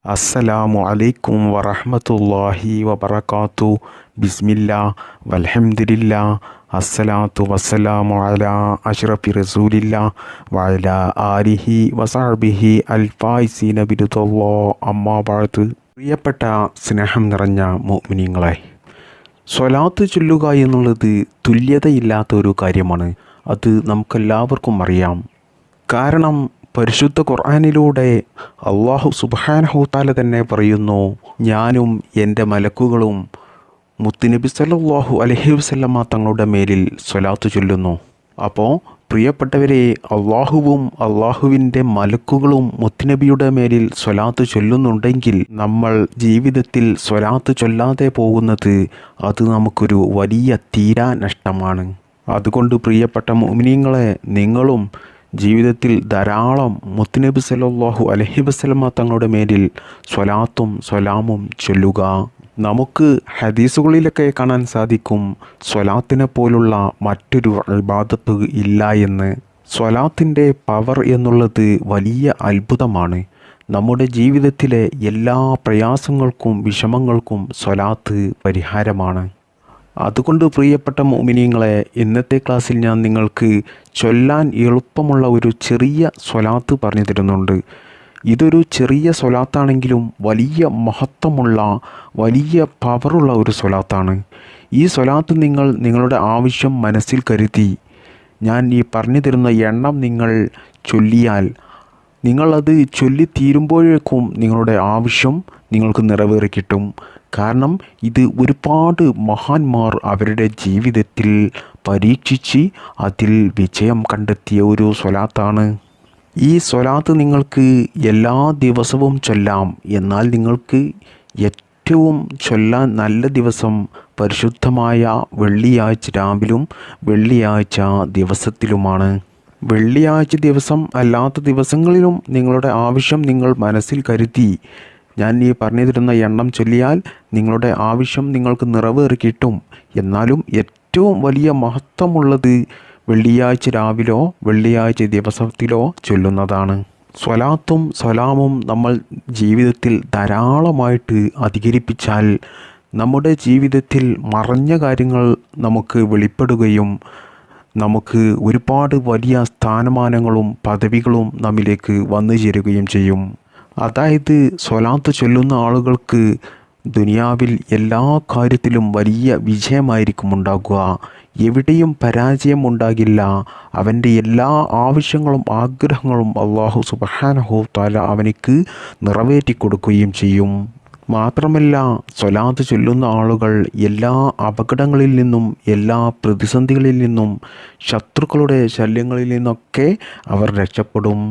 അസ്സലാമു അലൈക്കും വറഹ്മത്തുള്ളാഹി വബറകാതു. ബിസ്മില്ലാ വൽഹംദുലില്ലാ അസ്സലാത്തു വസ്സലാമു അലാ അഷ്റഫി റസൂലില്ലാ വഅലാ ആലിഹി വസഹ്ബിഹി അൽ ഫായിസീന ബിറുദല്ലാഹ്. അമ്മാ ബഅദ്. പ്രിയപ്പെട്ട സ്നേഹം നിറഞ്ഞ മുഅ്മിനീങ്ങളെ, സ്വലാത്ത് ചൊല്ലുക എന്നുള്ളത് തുല്യതയില്ലാത്ത ഒരു കാര്യമാണ്. അത് നമുക്കെല്ലാവർക്കും അറിയാം. കാരണം പരിശുദ്ധ ഖുർആനിലൂടെ അള്ളാഹു സുബ്ഹാനഹു തആല തന്നെ പറയുന്നു, ഞാനും എൻ്റെ മലക്കുകളും മുത്തുനബി സല്ലല്ലാഹു അലൈഹി വസല്ലമ തങ്ങളുടെ മേലിൽ സ്വലാത്ത് ചൊല്ലുന്നു. അപ്പോൾ പ്രിയപ്പെട്ടവരെ, അള്ളാഹുവും അള്ളാഹുവിൻ്റെ മലക്കുകളും മുത്തുനബിയുടെ മേലിൽ സ്വലാത്ത് ചൊല്ലുന്നുണ്ടെങ്കിൽ നമ്മൾ ജീവിതത്തിൽ സ്വലാത്ത് ചൊല്ലാതെ പോകുന്നത് അത് നമുക്കൊരു വലിയ തീരാ നഷ്ടമാണ്. അതുകൊണ്ട് പ്രിയപ്പെട്ട മുഅ്മിനീങ്ങളെ, നിങ്ങളും ജീവിതത്തിൽ ധാരാളം മുത്തുനബി സല്ലല്ലാഹു അലൈഹി വസല്ലമ തങ്ങളുടെ മേലിൽ സ്വലാത്തും സ്വലാമും ചൊല്ലുക. നമുക്ക് ഹദീസുകളിലൊക്കെ കാണാൻ സാധിക്കും, സ്വലാത്തിനെ പോലുള്ള മറ്റൊരു ഇബാദത്ത് ഇല്ല എന്ന്. സ്വലാത്തിൻ്റെ പവർ എന്നുള്ളത് വലിയ അത്ഭുതമാണ്. നമ്മുടെ ജീവിതത്തിലെ എല്ലാ പ്രയാസങ്ങൾക്കും വിഷമങ്ങൾക്കും സ്വലാത്ത് പരിഹാരമാണ്. അതുകൊണ്ട് പ്രിയപ്പെട്ട മുഅ്മിനീങ്ങളെ, ഇന്നത്തെ ക്ലാസ്സിൽ ഞാൻ നിങ്ങൾക്ക് ചൊല്ലാൻ എളുപ്പമുള്ള ഒരു ചെറിയ സ്വലാത്ത് പറഞ്ഞു തരുന്നുണ്ട്. ഇതൊരു ചെറിയ സ്വലാത്താണെങ്കിലും വലിയ മഹത്വമുള്ള വലിയ പവറുള്ള ഒരു സ്വലാത്താണ്. ഈ സ്വലാത്ത് നിങ്ങൾ നിങ്ങളുടെ ആവശ്യം മനസ്സിൽ കരുതി ഞാൻ ഈ പറഞ്ഞു തരുന്ന എണ്ണം നിങ്ങൾ ചൊല്ലിയാൽ നിങ്ങളത് ചൊല്ലിത്തീരുമ്പോഴേക്കും നിങ്ങളുടെ ആവശ്യം നിങ്ങൾക്ക് നിറവേറി കിട്ടും. കാരണം ഇത് ഒരുപാട് മഹാന്മാർ അവരുടെ ജീവിതത്തിൽ പരീക്ഷിച്ച് അതിൽ വിജയം കണ്ടെത്തിയ ഒരു സ്വലാത്താണ്. ഈ സ്വലാത്ത് നിങ്ങൾക്ക് എല്ലാ ദിവസവും ചൊല്ലാം. എന്നാൽ നിങ്ങൾക്ക് ഏറ്റവും ചൊല്ലാൻ നല്ല ദിവസം പരിശുദ്ധമായ വെള്ളിയാഴ്ച രാവിലും വെള്ളിയാഴ്ച ദിവസത്തിലുമാണ്. വെള്ളിയാഴ്ച ദിവസം അല്ലാത്ത ദിവസങ്ങളിലും നിങ്ങളുടെ ആവശ്യം നിങ്ങൾ മനസ്സിൽ കരുതി ഞാൻ ഈ പറഞ്ഞു തരുന്ന എണ്ണം ചൊല്ലിയാൽ നിങ്ങളുടെ ആവശ്യം നിങ്ങൾക്ക് നിറവേറി കിട്ടും. എന്നാലും ഏറ്റവും വലിയ മഹത്വമുള്ളത് വെള്ളിയാഴ്ച രാവിലോ വെള്ളിയാഴ്ച ദിവസത്തിലോ ചൊല്ലുന്നതാണ്. സ്വലാത്തും സ്വലാമും നമ്മൾ ജീവിതത്തിൽ ധാരാളമായിട്ട് അധികരിപ്പിച്ചാൽ നമ്മുടെ ജീവിതത്തിൽ മറഞ്ഞ കാര്യങ്ങൾ നമുക്ക് വെളിപ്പെടുകയും നമുക്ക് ഒരുപാട് വലിയ സ്ഥാനമാനങ്ങളും പദവികളും നമ്മിലേക്ക് വന്നു ചേരുകയും ചെയ്യും. അതായത് സ്വലാത്ത് ചൊല്ലുന്ന ആളുകൾക്ക് ദുനിയാവിൽ എല്ലാ കാര്യത്തിലും വലിയ വിജയമായിരിക്കും ഉണ്ടാകുക. എവിടെയും പരാജയം ഉണ്ടാകില്ല. അവൻ്റെ എല്ലാ ആവശ്യങ്ങളും ആഗ്രഹങ്ങളും അല്ലാഹു സുബ്ഹാനഹു തആല അവനിക്ക് നിറവേറ്റി കൊടുക്കുകയും ചെയ്യും. മാത്രമല്ല, സ്വലാത്ത് ചൊല്ലുന്ന ആളുകൾ എല്ലാ അപകടങ്ങളിൽ നിന്നും എല്ലാ പ്രതിസന്ധികളിൽ നിന്നും ശത്രുക്കളുടെ ശല്യങ്ങളിൽ നിന്നൊക്കെ അവർ രക്ഷപ്പെടും.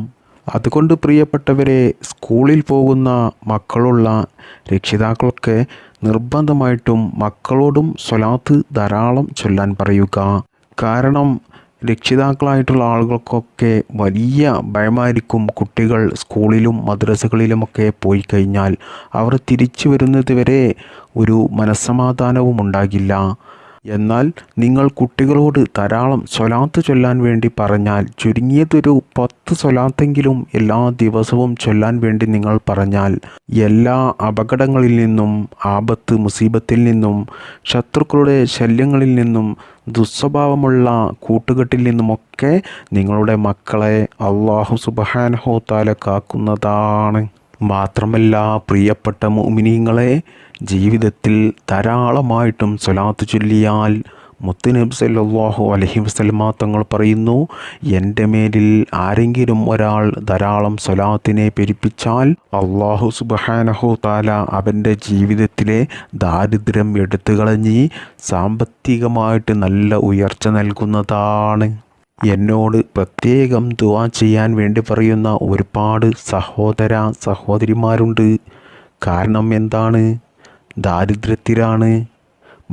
അതുകൊണ്ട് പ്രിയപ്പെട്ടവരെ, സ്കൂളിൽ പോകുന്ന മക്കളുള്ള രക്ഷിതാക്കളൊക്കെ നിർബന്ധമായിട്ടും മക്കളോടും സ്വലാത്ത് ധാരാളം ചൊല്ലാൻ പറയുക. കാരണം രക്ഷിതാക്കളായിട്ടുള്ള ആളുകൾക്കൊക്കെ വലിയ ഭയമായിരിക്കും കുട്ടികൾ സ്കൂളിലും മദ്രസകളിലുമൊക്കെ പോയി കഴിഞ്ഞാൽ അവർ തിരിച്ചു വരുന്നത് വരെ ഒരു മനസ്സമാധാനവും ഉണ്ടാകില്ല. എന്നാൽ നിങ്ങൾ കുട്ടികളോട് ധാരാളം സ്വലാത്ത് ചൊല്ലാൻ വേണ്ടി പറഞ്ഞാൽ, ചുരുങ്ങിയതൊരു 10 സ്വലാത്തെങ്കിലും എല്ലാ ദിവസവും ചൊല്ലാൻ വേണ്ടി നിങ്ങൾ പറഞ്ഞാൽ എല്ലാ അപകടങ്ങളിൽ നിന്നും ആപത്ത് മുസീബത്തിൽ നിന്നും ശത്രുക്കളുടെ ശല്യങ്ങളിൽ നിന്നും ദുസ്വഭാവമുള്ള കൂട്ടുകെട്ടിൽ നിന്നുമൊക്കെ നിങ്ങളുടെ മക്കളെ അല്ലാഹു സുബ്ഹാനഹു തആല കാക്കുന്നതാണ്. മാത്രമല്ല പ്രിയപ്പെട്ട മുഅ്മിനീങ്ങളെ, ജീവിതത്തിൽ ധാരാളമായിട്ടും സ്വലാത്ത് ചൊല്ലിയാൽ മുത്തുനബി സല്ലല്ലാഹു അലൈഹി വസല്ലമ തങ്ങൾ പറയുന്നു, എൻ്റെ മേലിൽ ആരെങ്കിലും ഒരാൾ ധാരാളം സ്വലാത്തിനെ പെരുപ്പിച്ചാൽ അല്ലാഹു സുബ്ഹാനഹു തആല അവൻ്റെ ജീവിതത്തിലെ ദാരിദ്ര്യം എടുത്തു കളഞ്ഞ് സാമ്പത്തികമായിട്ട് നല്ല ഉയർച്ച നൽകുന്നതാണ്. എന്നോട് പ്രത്യേകം ദുആ ചെയ്യാൻ വേണ്ടി പറയുന്ന ഒരുപാട് സഹോദര സഹോദരിമാരുണ്ട്. കാരണം എന്താണ്? ദാരിദ്ര്യത്തിലാണ്.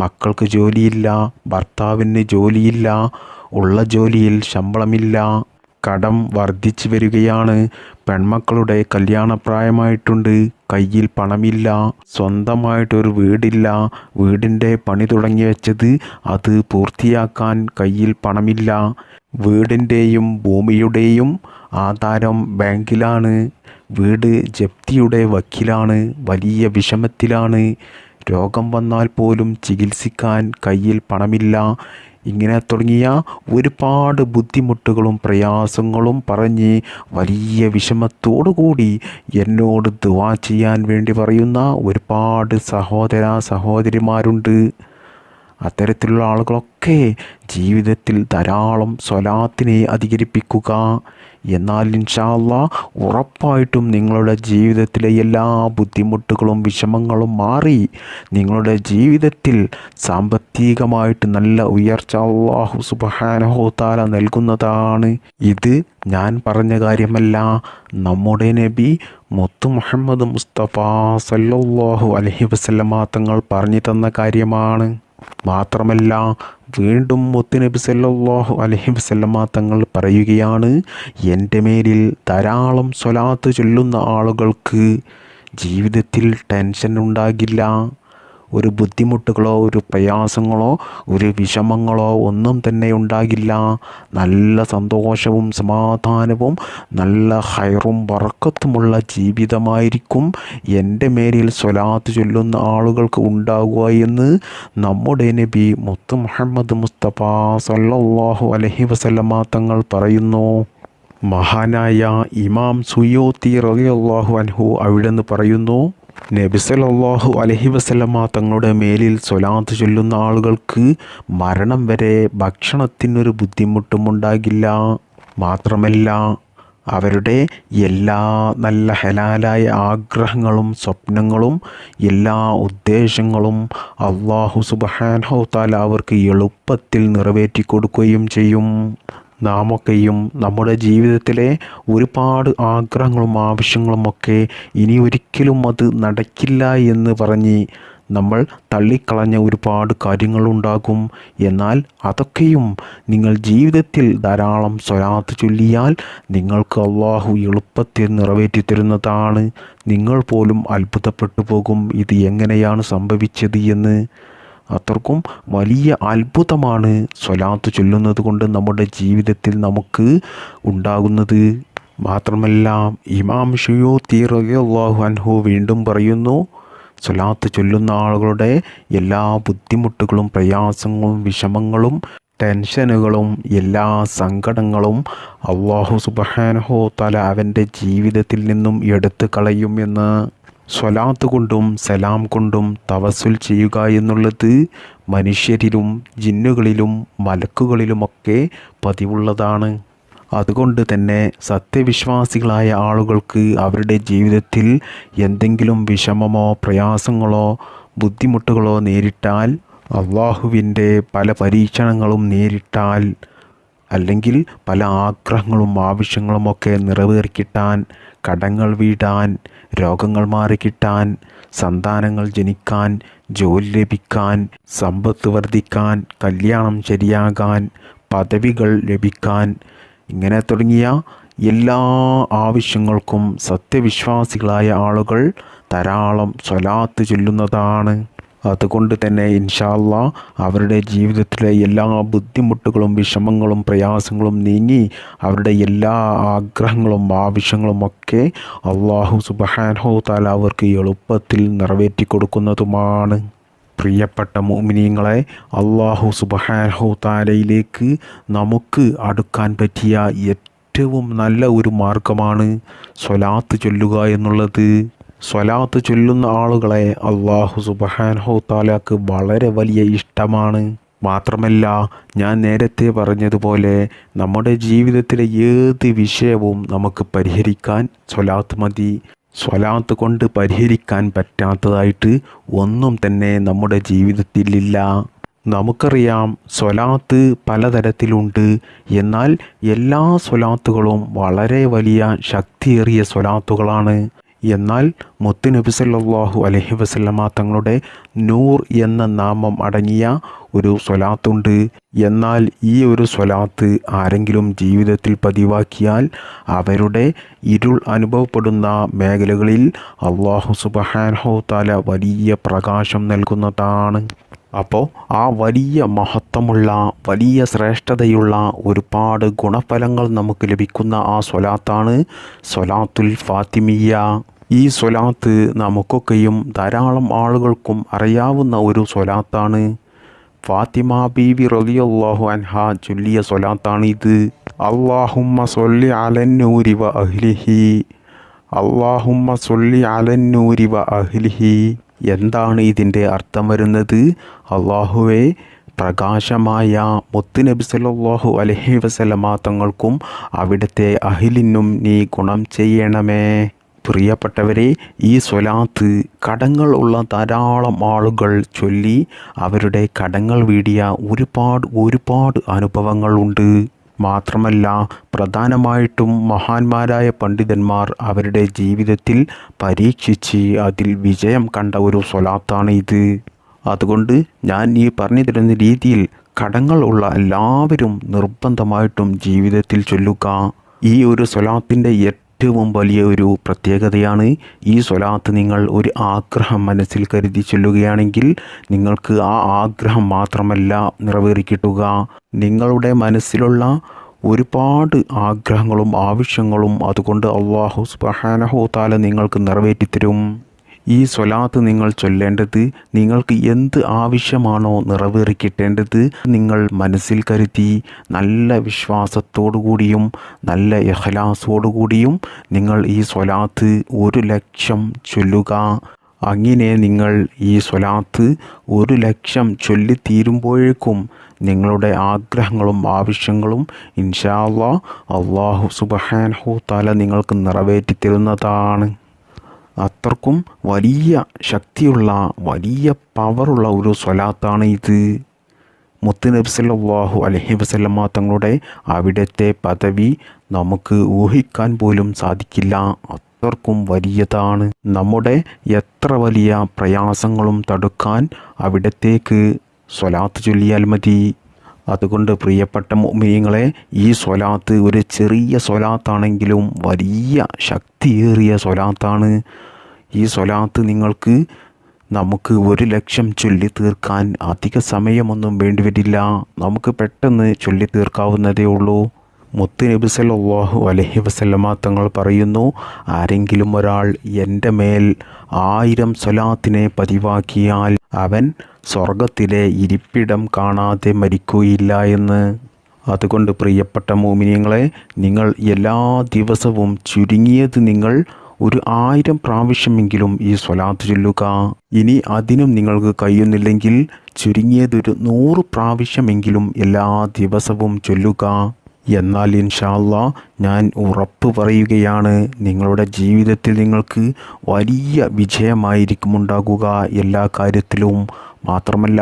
മക്കൾക്ക് ജോലിയില്ല, ഭർത്താവിന് ജോലിയില്ല, ഉള്ള ജോലിയിൽ ശമ്പളമില്ല, കടം വർദ്ധിച്ചു വരികയാണ്, പെൺമക്കളുടെ കല്യാണപ്രായമായിട്ടുണ്ട്, കയ്യിൽ പണമില്ല, സ്വന്തമായിട്ടൊരു വീടില്ല, വീടിൻ്റെ പണി തുടങ്ങി വെച്ചത് അത് പൂർത്തിയാക്കാൻ കയ്യിൽ പണമില്ല, വീടിൻ്റെയും ഭൂമിയുടെയും ആധാരം ബാങ്കിലാണ്, വീട് ജപ്തിയുടെ വക്കിലാണ്, വലിയ വിഷമത്തിലാണ്. രോഗം വന്നാൽ പോലും ചികിത്സിക്കാൻ കയ്യിൽ പണമില്ല. ഇങ്ങനെ തുടങ്ങിയ ഒരുപാട് ബുദ്ധിമുട്ടുകളും പ്രയാസങ്ങളും പറഞ്ഞ് വലിയ വിഷമത്തോടു കൂടി എന്നോട് ദുആ ചെയ്യാൻ വേണ്ടി പറയുന്ന ഒരുപാട് സഹോദര സഹോദരിമാരുണ്ട്. അത്തരത്തിലുള്ള ആളുകളൊക്കെ ജീവിതത്തിൽ ധാരാളം സ്വലാത്തിനെ അധികരിപ്പിക്കുക. എന്നാൽ ഇൻഷാ അല്ലാഹ് ഉറപ്പായിട്ടും നിങ്ങളുടെ ജീവിതത്തിലെ എല്ലാ ബുദ്ധിമുട്ടുകളും വിഷമങ്ങളും മാറി നിങ്ങളുടെ ജീവിതത്തിൽ സാമ്പത്തികമായിട്ട് നല്ല ഉയർച്ച അല്ലാഹു സുബ്ഹാനഹു തആല നൽകുന്നതാണ്. ഇത് ഞാൻ പറഞ്ഞ കാര്യമല്ല, നമ്മുടെ നബി മുത്ത് മുഹമ്മദ് മുസ്തഫ സല്ലല്ലാഹു അലൈഹി വസല്ലമ തങ്ങൾ പറഞ്ഞു തന്ന കാര്യമാണ്. മാത്രമല്ല വീണ്ടും മുത്തുനബി സല്ലല്ലാഹു അലൈഹി വസല്ലമ തങ്ങൾ പറയുകയാണ്, എൻ്റെ മേലിൽ ധാരാളം സ്വലാത്ത് ചൊല്ലുന്ന ആളുകൾക്ക് ജീവിതത്തിൽ ടെൻഷൻ ഉണ്ടാകില്ല. ഒരു ബുദ്ധിമുട്ടുകളോ ഒരു പ്രയാസങ്ങളോ ഒരു വിഷമങ്ങളോ ഒന്നും തന്നെ ഉണ്ടാകില്ല. നല്ല സന്തോഷവും സമാധാനവും നല്ല ഹൈറും ബറക്കത്തുമുള്ള ജീവിതമായിരിക്കും എൻ്റെ മേലിൽ സ്വലാത്ത് ചൊല്ലുന്ന ആളുകൾക്ക് ഉണ്ടാകുക എന്ന് നമ്മുടെ നബി മുത്ത് മുഹമ്മദ് മുസ്തഫ സല്ലല്ലാഹു അലൈഹി വസല്ലമ തങ്ങൾ പറയുന്നു. മഹാനായ ഇമാം സുയൂത്തി റളിയല്ലാഹു അൻഹു അവിടുന്ന് പറയുന്നു, നബി സല്ലല്ലാഹു അലൈഹി വസല്ലമ തങ്ങളുടെ മേലിൽ സ്വലാത്ത് ചൊല്ലുന്ന ആളുകൾക്ക് മരണം വരെ ഭക്ഷണത്തിനൊരു ബുദ്ധിമുട്ടും ഉണ്ടാകില്ല. മാത്രമല്ല അവരുടെ എല്ലാ നല്ല ഹലാലായ ആഗ്രഹങ്ങളും സ്വപ്നങ്ങളും എല്ലാ ഉദ്ദേശങ്ങളും അല്ലാഹു സുബ്ഹാനഹു തആല അവർക്ക് എളുപ്പത്തിൽ നിറവേറ്റി കൊടുക്കുകയും ചെയ്യും. നാമൊക്കെയും നമ്മുടെ ജീവിതത്തിലെ ഒരുപാട് ആഗ്രഹങ്ങളും ആവശ്യങ്ങളുമൊക്കെ ഇനി ഒരിക്കലും അത് നടക്കില്ല എന്ന് പറഞ്ഞ് നമ്മൾ തള്ളിക്കളഞ്ഞ ഒരുപാട് കാര്യങ്ങളുണ്ടാകും. എന്നാൽ അതൊക്കെയും നിങ്ങൾ ജീവിതത്തിൽ ധാരാളം സ്വലാത്ത് ചൊല്ലിയാൽ നിങ്ങൾക്ക് അല്ലാഹു എളുപ്പത്തിൽ നിറവേറ്റി തരുന്നതാണ്. നിങ്ങൾ പോലും അത്ഭുതപ്പെട്ടു പോകും ഇത് എങ്ങനെയാണ് സംഭവിച്ചത് എന്ന്. അത്രക്കും വലിയ അത്ഭുതമാണ് സ്വലാത്ത് ചൊല്ലുന്നത് കൊണ്ട് നമ്മുടെ ജീവിതത്തിൽ നമുക്ക് ഉണ്ടാകുന്നത്. മാത്രമല്ല ഇമാം സുയൂത്തി റളിയല്ലാഹു അൻഹു വീണ്ടും പറയുന്നു, സ്വലാത്ത് ചൊല്ലുന്ന ആളുകളുടെ എല്ലാ ബുദ്ധിമുട്ടുകളും പ്രയാസങ്ങളും വിഷമങ്ങളും ടെൻഷനുകളും എല്ലാ സങ്കടങ്ങളും അല്ലാഹു സുബ്ഹാനഹു തആല അവൻ്റെ ജീവിതത്തിൽ നിന്നും എടുത്തു കളയുമെന്ന്. സ്വലാത്ത് കൊണ്ടും സലാം കൊണ്ടും തവസ്സുൽ ചെയ്യുക എന്നുള്ളത് മനുഷ്യരിലും ജിന്നുകളിലും മലക്കുകളിലുമൊക്കെ പതിവുള്ളതാണ്. അതുകൊണ്ട് തന്നെ സത്യവിശ്വാസികളായ ആളുകൾക്ക് അവരുടെ ജീവിതത്തിൽ എന്തെങ്കിലും വിഷമമോ പ്രയാസങ്ങളോ ബുദ്ധിമുട്ടുകളോ നേരിട്ടാൽ, അള്ളാഹുവിൻ്റെ പല പരീക്ഷണങ്ങളും നേരിട്ടാൽ, അല്ലെങ്കിൽ പല ആഗ്രഹങ്ങളും ആവശ്യങ്ങളുമൊക്കെ നിറവേറിക്കിട്ടാൻ, കടങ്ങൾ വീടാൻ, രോഗങ്ങൾ മാറിക്കിട്ടാൻ, സന്താനങ്ങൾ ജനിക്കാൻ, ജോലി ലഭിക്കാൻ, സമ്പത്ത് വർദ്ധിക്കാൻ, കല്യാണം ശരിയാകാൻ, പദവികൾ ലഭിക്കാൻ, ഇങ്ങനെ തുടങ്ങിയ എല്ലാ ആവശ്യങ്ങൾക്കും സത്യവിശ്വാസികളായ ആളുകൾ ധാരാളം സ്വലാത്ത് ചൊല്ലുന്നതാണ്. അതുകൊണ്ട് തന്നെ ഇൻഷാ അല്ലാഹ് അവരുടെ ജീവിതത്തിലെ എല്ലാ ബുദ്ധിമുട്ടുകളും വിഷമങ്ങളും പ്രയാസങ്ങളും നീങ്ങി അവരുടെ എല്ലാ ആഗ്രഹങ്ങളും ആവശ്യങ്ങളുമൊക്കെ അല്ലാഹു സുബ്ഹാനഹു തആല അവർക്ക് എളുപ്പത്തിൽ നിറവേറ്റി കൊടുക്കുന്നതുമാണ്. പ്രിയപ്പെട്ട മുഅ്മിനീങ്ങളെ, അല്ലാഹു സുബ്ഹാനഹു തആലയിലേക്ക് നമുക്ക് അടുക്കാൻ പറ്റിയ ഏറ്റവും നല്ല ഒരു മാർഗമാണ് സ്വലാത്ത് ചൊല്ലുക എന്നുള്ളത്. സ്വലാത്ത് ചൊല്ലുന്ന ആളുകളെ അല്ലാഹു സുബ്ഹാനഹു തആലക്ക് വളരെ വലിയ ഇഷ്ടമാണ്. മാത്രമല്ല ഞാൻ നേരത്തെ പറഞ്ഞതുപോലെ നമ്മുടെ ജീവിതത്തിലെ ഏത് വിഷയവും നമുക്ക് പരിഹരിക്കാൻ സ്വലാത്ത് മതി. സ്വലാത്ത് കൊണ്ട് പരിഹരിക്കാൻ പറ്റാത്തതായിട്ട് ഒന്നും തന്നെ നമ്മുടെ ജീവിതത്തിലില്ല. നമുക്കറിയാം സ്വലാത്ത് പലതരത്തിലുണ്ട്. എന്നാൽ എല്ലാ സ്വലാത്തുകളും വളരെ വലിയ ശക്തിയേറിയ സ്വലാത്തുകളാണ്. എന്നാൽ മുത്തുനബി സല്ലല്ലാഹു അലൈഹി വസല്ലമ തങ്ങളുടെ നൂർ എന്ന നാമം അടങ്ങിയ ഒരു സ്വലാത്തുണ്ട്. എന്നാൽ ഈ ഒരു സ്വലാത്ത് ആരെങ്കിലും ജീവിതത്തിൽ പതിവാക്കിയാൽ അവരുടെ ഇരുൾ അനുഭവപ്പെടുന്ന മേഖലകളിൽ അല്ലാഹു സുബ്ഹാനഹു തആല വലിയ പ്രകാശം നൽകുന്നതാണ്. അപ്പോൾ ആ വലിയ മഹത്വമുള്ള വലിയ ശ്രേഷ്ഠതയുള്ള ഒരുപാട് ഗുണഫലങ്ങൾ നമുക്ക് ലഭിക്കുന്ന ആ സ്വലാത്താണ് സ്വലാത്തുൽ ഫാത്തിമിയ്യ. ഈ സ്വലാത്ത് നമുക്കൊക്കെയും ധാരാളം ആളുകൾക്കും അറിയാവുന്ന ഒരു സ്വലാത്താണ്. ഫാത്തിമ ബീവി റളിയല്ലാഹു അൻഹ ചൊല്ലിയ സ്വലാത്താണ് ഇത്. അല്ലാഹുമ്മ സ്വല്ലി അലന്നൂരി വ അഹ്ലിഹി, അല്ലാഹുമ്മ സ്വല്ലി അലന്നൂരി വ അഹ്ലിഹി. എന്താണ് ഇതിൻ്റെ അർത്ഥം വരുന്നത്? അല്ലാഹുവേ, പ്രകാശമായ മുത്തുനബി സല്ലല്ലാഹു അലൈഹി വസല്ലമ തങ്ങൾക്കും അവിടുത്തെ അഹ്ലിനും നീ ഗുണം ചെയ്യണമേ. പ്രിയപ്പെട്ടവരെ, ഈ സ്വലാത്ത് കടങ്ങൾ ഉള്ള ധാരാളം ആളുകൾ ചൊല്ലി അവരുടെ കടങ്ങൾ വീടിയ ഒരുപാട് അനുഭവങ്ങളുണ്ട്. മാത്രമല്ല, പ്രധാനമായിട്ടും മഹാന്മാരായ പണ്ഡിതന്മാർ അവരുടെ ജീവിതത്തിൽ പരീക്ഷിച്ച് അതിൽ വിജയം കണ്ട ഒരു സ്വലാത്താണ് ഇത്. അതുകൊണ്ട് ഞാൻ ഈ പറഞ്ഞു തരുന്ന രീതിയിൽ കടങ്ങൾ ഉള്ള എല്ലാവരും നിർബന്ധമായിട്ടും ജീവിതത്തിൽ ചൊല്ലുക. ഈ ഒരു സ്വലാത്തിൻ്റെ ഏറ്റവും വലിയ ഒരു പ്രത്യേകതയാണ്, ഈ സ്വലാത്ത് നിങ്ങൾ ഒരു ആഗ്രഹം മനസ്സിൽ കരുതി ചൊല്ലുകയാണെങ്കിൽ നിങ്ങൾക്ക് ആ ആഗ്രഹം മാത്രമല്ല നിറവേറിക്കിട്ടുക, നിങ്ങളുടെ മനസ്സിലുള്ള ഒരുപാട് ആഗ്രഹങ്ങളും ആവശ്യങ്ങളും അതുകൊണ്ട് അല്ലാഹു സുബ്ഹാനഹു തആല നിങ്ങൾക്ക് നിറവേറ്റിത്തരും. ഈ സ്വലാത്ത് നിങ്ങൾ ചൊല്ലേണ്ടത് നിങ്ങൾക്ക് എന്ത് ആവശ്യമാണോ നിറവേറിക്കിട്ടേണ്ടത് നിങ്ങൾ മനസ്സിൽ കരുതി നല്ല വിശ്വാസത്തോടു കൂടിയും നല്ല ഇഖ്ലാസോടു കൂടിയും നിങ്ങൾ ഈ സ്വലാത്ത് 1,00,000 ചൊല്ലുക. അങ്ങനെ നിങ്ങൾ ഈ സ്വലാത്ത് 1,00,000 ചൊല്ലിത്തീരുമ്പോഴേക്കും നിങ്ങളുടെ ആഗ്രഹങ്ങളും ആവശ്യങ്ങളും ഇൻഷാ അല്ലാഹ് അല്ലാഹു സുബ്ഹാനഹു തആല നിങ്ങൾക്ക് നിറവേറ്റിത്തരുന്നതാണ്. അത്രക്കും വലിയ ശക്തിയുള്ള വലിയ പവറുള്ള ഒരു സ്വലാത്താണ് ഇത്. മുത്തുനബി സല്ലല്ലാഹു അലൈഹി വസല്ലമ തങ്ങളുടെ അവിടുത്തെ പദവി നമുക്ക് ഊഹിക്കാൻ പോലും സാധിക്കില്ല, അത്രക്കും വലിയതാണ്. നമ്മുടെ എത്ര വലിയ പ്രയാസങ്ങളും തടുക്കാൻ അവിടത്തേക്ക് സ്വലാത്ത് ചൊല്ലിയാൽ മതി. അതുകൊണ്ട് പ്രിയപ്പെട്ട മുഅ്മിനീങ്ങളെ, ഈ സ്വലാത്ത് ഒരു ചെറിയ സ്വലാത്താണെങ്കിലും വലിയ ശക്തിയേറിയ സ്വലാത്താണ്. ഈ സ്വലാത്ത് നമുക്ക് 1,00,000 ചൊല്ലി തീർക്കാൻ അധിക സമയമൊന്നും വേണ്ടിവരില്ല, നമുക്ക് പെട്ടെന്ന് ചൊല്ലി തീർക്കാവുന്നതേ ഉള്ളൂ. മുത്തുനബി സല്ലല്ലാഹു അലൈഹി വസല്ലമ തങ്ങൾ പറയുന്നു, ആരെങ്കിലും ഒരാൾ എൻ്റെ മേൽ 1000 സ്വലാത്തിനെ പതിവാക്കിയാൽ അവൻ സ്വർഗത്തിലെ ഇരിപ്പിടം കാണാതെ മരിക്കുകയില്ല എന്ന്. അതുകൊണ്ട് പ്രിയപ്പെട്ട മുഅ്മിനീങ്ങളെ, നിങ്ങൾ എല്ലാ ദിവസവും ചുരുങ്ങിയത് നിങ്ങൾ ഒരു 1000 പ്രാവശ്യമെങ്കിലും ഈ സ്വലാത്ത് ചൊല്ലുക. ഇനി അതിനും നിങ്ങൾക്ക് കഴിയുന്നില്ലെങ്കിൽ ചുരുങ്ങിയതൊരു 100 പ്രാവശ്യമെങ്കിലും എല്ലാ ദിവസവും ചൊല്ലുക. എന്നാൽ ഇൻഷാ അല്ലാഹ് ഞാൻ ഉറപ്പ് പറയുകയാണ്, നിങ്ങളുടെ ജീവിതത്തിൽ നിങ്ങൾക്ക് വലിയ വിജയമായിരിക്കും ഉണ്ടാകുക എല്ലാ കാര്യത്തിലും. മാത്രമല്ല,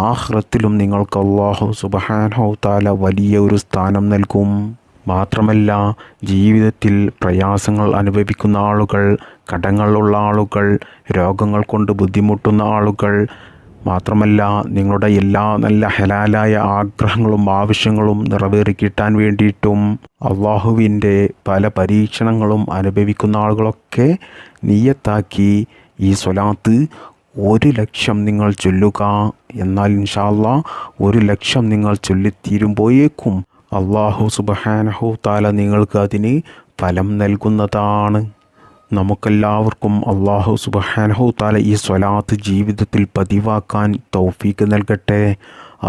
ആഖിറത്തിലും നിങ്ങൾക്ക് അല്ലാഹു സുബ്ഹാനഹു തആല വലിയ ഒരു സ്ഥാനം നൽകും. മാത്രമല്ല, ജീവിതത്തിൽ പ്രയാസങ്ങൾ അനുഭവിക്കുന്ന ആളുകൾ, കടങ്ങളുള്ള ആളുകൾ, രോഗങ്ങൾ കൊണ്ട് ബുദ്ധിമുട്ടുന്ന ആളുകൾ, മാത്രമല്ല നിങ്ങളുടെ എല്ലാ നല്ല ഹലാലായ ആഗ്രഹങ്ങളും ആവശ്യങ്ങളും നിറവേറിക്കിട്ടാൻ വേണ്ടിയിട്ടും അള്ളാഹുവിൻ്റെ പല പരീക്ഷണങ്ങളും അനുഭവിക്കുന്ന ആളുകളൊക്കെ നിയ്യത്താക്കി ഈ സ്വലാത്ത് 1,00,000 നിങ്ങൾ ചൊല്ലുക. എന്നാൽ ഇൻഷാ അല്ലാഹ് 1,00,000 നിങ്ങൾ ചൊല്ലിത്തീരുമ്പോഴേക്കും അല്ലാഹു സുബ്ഹാനഹു തആല നിങ്ങൾക്ക് അതിന് ഫലം നൽകുന്നതാണ്. നമുക്കെല്ലാവർക്കും അല്ലാഹു സുബ്ഹാനഹു തആല ഈ സ്വലാത്ത് ജീവിതത്തിൽ പതിവാക്കാൻ തൗഫീക്ക് നൽകട്ടെ.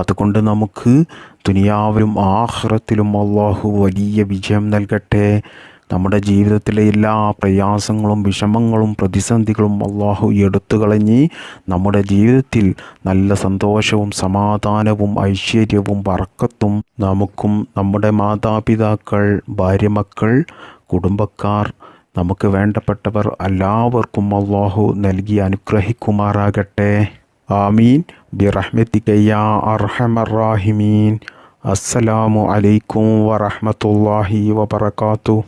അതുകൊണ്ട് നമുക്ക് ദുനിയാവിലും ആഖിറത്തിലും അല്ലാഹു വലിയ വിജയം നൽകട്ടെ. നമ്മുടെ ജീവിതത്തിലെ എല്ലാ പ്രയാസങ്ങളും വിഷമങ്ങളും പ്രതിസന്ധികളും അല്ലാഹു എടുത്തു കളഞ്ഞ് നമ്മുടെ ജീവിതത്തിൽ നല്ല സന്തോഷവും സമാധാനവും ഐശ്വര്യവും ബർക്കത്തും നമുക്കും നമ്മുടെ മാതാപിതാക്കൾ, ഭാര്യമക്കൾ, കുടുംബക്കാർ, നമുക്ക് വേണ്ടപ്പെട്ടവർ എല്ലാവർക്കും അല്ലാഹു നൽകി അനുഗ്രഹിക്കുമാറാകട്ടെ. ആമീൻ ബിറഹ്മതിക യാ അർഹമർ റാഹിമീൻ. അസ്സലാമു അലൈക്കും വറഹ്മത്തുള്ളാഹി വബറകാതുഹു.